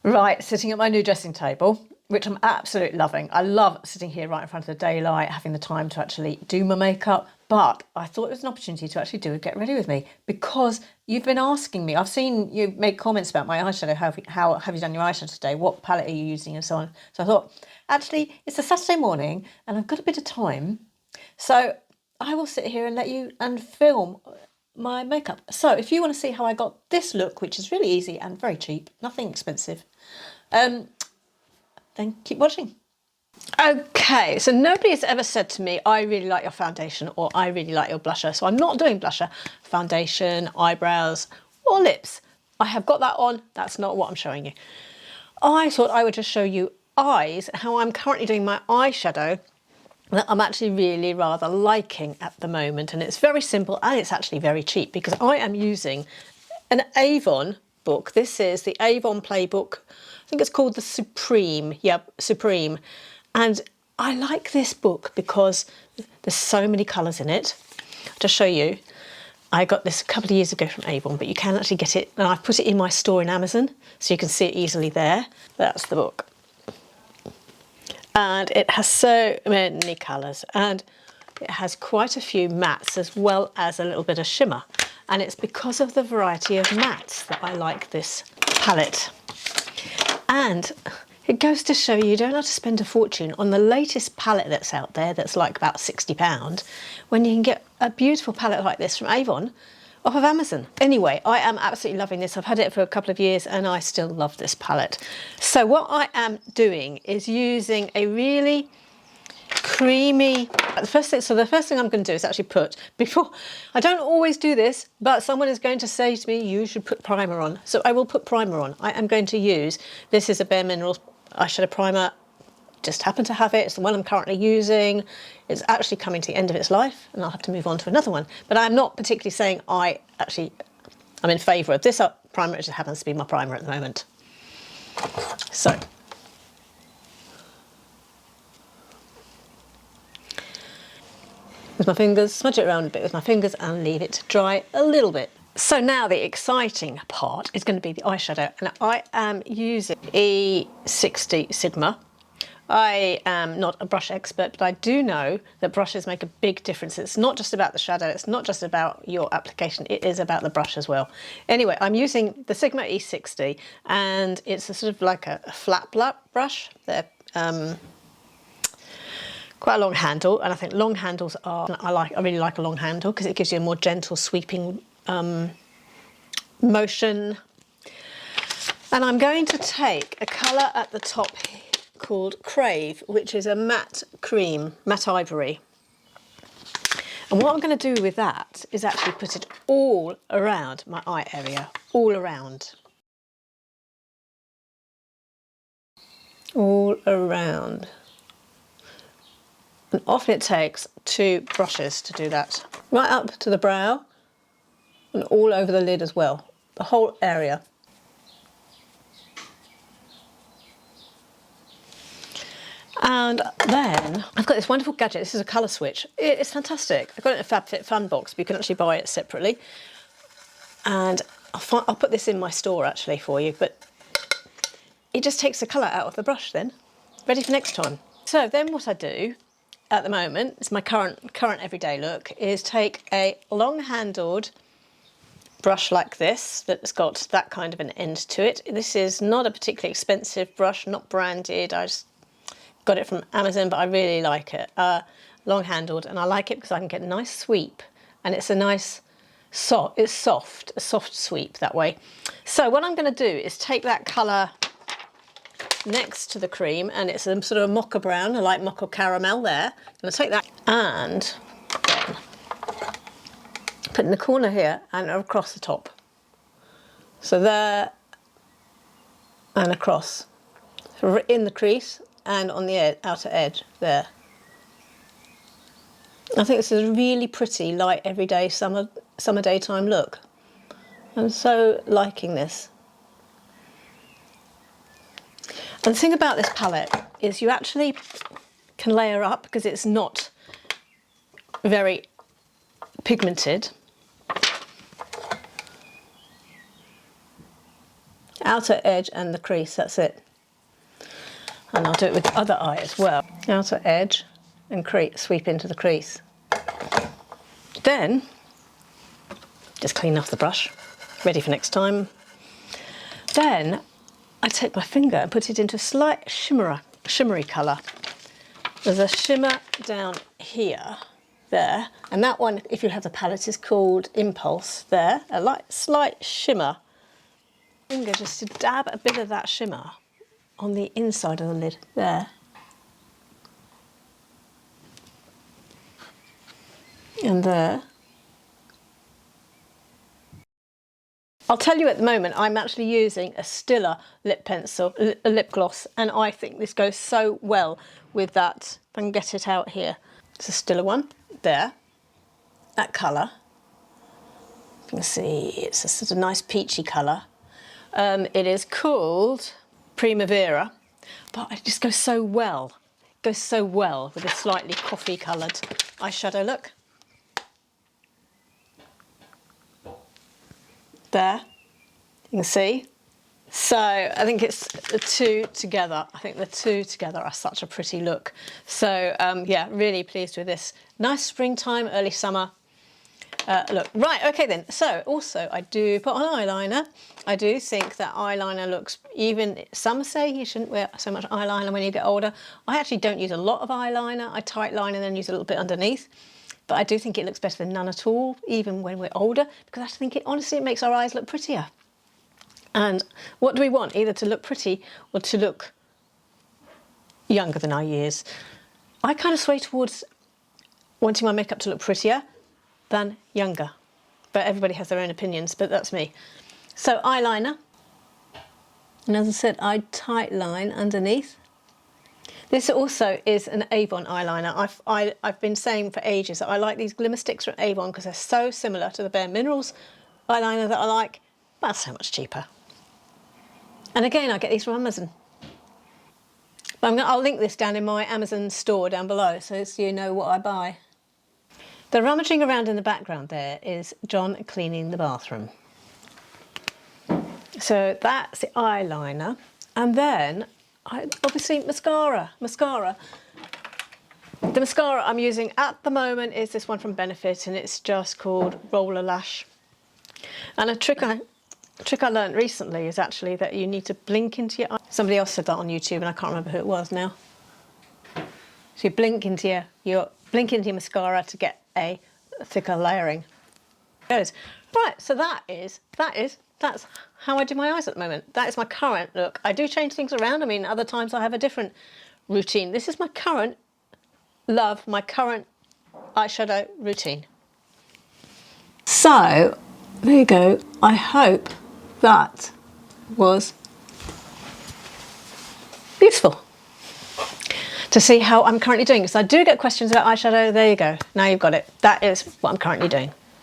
Right, sitting at my new dressing table, which I'm absolutely loving. I love sitting here right in front of the daylight, having the time to actually do my makeup. But I thought it was an opportunity to actually do a get ready with me, because you've been asking me. I've seen you make comments about my eyeshadow. How have you done your eyeshadow today? What palette are you using, and so on. So I thought, actually, it's a Saturday morning and I've got a bit of time. So I will sit here and let you and film my makeup. So if you want to see how I got this look, which is really easy and very cheap, nothing expensive, then keep watching. Okay, so nobody has ever said to me, I really like your foundation, or I really like your blusher. So I'm not doing blusher, foundation, eyebrows, or lips. I have got that on. That's not what I'm showing you. I thought I would just show you eyes, how I'm currently doing my eyeshadow that I'm actually really rather liking at the moment. And it's very simple and it's actually very cheap, because I am using an Avon book. This is the Avon Playbook. I think it's called the Supreme. Yep, Supreme. And I like this book because there's so many colours in it. I'll just show you. I got this a couple of years ago from Avon, but you can actually get it. And I've put it in my store in Amazon, so you can see it easily there. That's the book. And it has so many colours, and it has quite a few mattes as well as a little bit of shimmer. And it's because of the variety of mattes that I like this palette. And it goes to show you don't have to spend a fortune on the latest palette that's out there that's like about £60, when you can get a beautiful palette like this from Avon off of Amazon. Anyway, I am absolutely loving this. I've had it for a couple of years and I still love this palette. So what I am doing is using a really creamy, the first thing I'm going to do is actually put, before, I don't always do this, but someone is going to say to me, you should put primer on. So I will put primer on. I am going to use, this is a Bare Minerals eyeshadow primer. Just happen to have it. It's the one I'm currently using. It's actually coming to the end of its life and I'll have to move on to another one. But I'm not particularly saying I'm in favour of this primer. It just happens to be my primer at the moment. So, with my fingers, smudge it around a bit with my fingers and leave it to dry a little bit. So now the exciting part is going to be the eyeshadow, and I am using E60 Sigma. I am not a brush expert, but I do know that brushes make a big difference. It's not just about the shadow, it's not just about your application, it is about the brush as well. Anyway, I'm using the Sigma E60, and it's a sort of like a flat brush. They're quite a long handle, and I think long handles are, I really like a long handle because it gives you a more gentle sweeping motion. And I'm going to take a colour at the top called Crave, which is a matte cream, matte ivory. And what I'm going to do with that is actually put it all around my eye area, all around. All around. And often it takes 2 brushes to do that. Right up to the brow and all over the lid as well, the whole area. And then I've got this wonderful gadget. This is a colour switch. It's fantastic. I've got it in a FabFitFun box, but you can actually buy it separately. And I'll put this in my store actually for you, but it just takes the colour out of the brush then, ready for next time. So then what I do at the moment, it's my current everyday look, is take a long-handled brush like this that's got that kind of an end to it. This is not a particularly expensive brush, not branded. I just got it from Amazon, but I really like it. Long-handled, and I like it because I can get a nice sweep, and it's a nice a soft sweep that way. So what I'm going to do is take that colour next to the cream, and it's a sort of a mocha brown, I like mocha caramel there. I'm going to take that and put it in the corner here and across the top. So there and across, in the crease and on the outer edge there. I think this is a really pretty, light, everyday summer daytime look. I'm so liking this. And the thing about this palette is you actually can layer up because it's not very pigmented. outer edge and the crease, that's it. And I'll do it with the other eye as well. Outer edge and crease, sweep into the crease. Then, just clean off the brush, ready for next time. Then, I take my finger and put it into a slight shimmery colour. There's a shimmer down here, there, and that one, if you have the palette, is called Impulse, there, a light, slight shimmer. Finger just to dab a bit of that shimmer on the inside of the lid, there. And there. I'll tell you at the moment, I'm actually using a Stila lip pencil, a lip gloss, and I think this goes so well with that. If I can get it out here. It's a Stila one, there, that colour. You can see it's a sort of nice peachy colour. It is called Primavera, but it just goes so well. It goes so well with a slightly coffee coloured eyeshadow look. There, you can see. So I think it's the two together. I think the two together are such a pretty look. So yeah, really pleased with this. Nice springtime, early summer look. Right, okay then. So also I do put on eyeliner. I do think that eyeliner looks, even some say you shouldn't wear so much eyeliner when you get older. I actually don't use a lot of eyeliner. I tight line and then use a little bit underneath. But I do think it looks better than none at all, even when we're older, because I think it honestly it makes our eyes look prettier. And what do we want? Either to look pretty or to look younger than our years. I kind of sway towards wanting my makeup to look prettier than younger. But everybody has their own opinions, but that's me. So eyeliner. And as I said, I tight line underneath. This also is an Avon eyeliner. I've been saying for ages that I like these glimmer sticks from Avon because they're so similar to the Bare Minerals eyeliner that I like, but so much cheaper. And again, I get these from Amazon. I'll link this down in my Amazon store down below so you know what I buy. The rummaging around in the background there is John cleaning the bathroom. So that's the eyeliner. And then obviously mascara. The mascara I'm using at the moment is this one from Benefit, and it's just called Roller Lash. And a trick I learned recently is actually that you need to blink into your eye. Somebody else said that on YouTube and I can't remember who it was now. So you blink into your mascara to get a thicker layering. Goes. Right, so that's how I do my eyes at the moment. That is my current look. I do change things around. I mean, other times I have a different routine. This is my current eyeshadow routine. So, there you go. I hope that was useful to see how I'm currently doing. Because I do get questions about eyeshadow. There you go. Now you've got it. That is what I'm currently doing.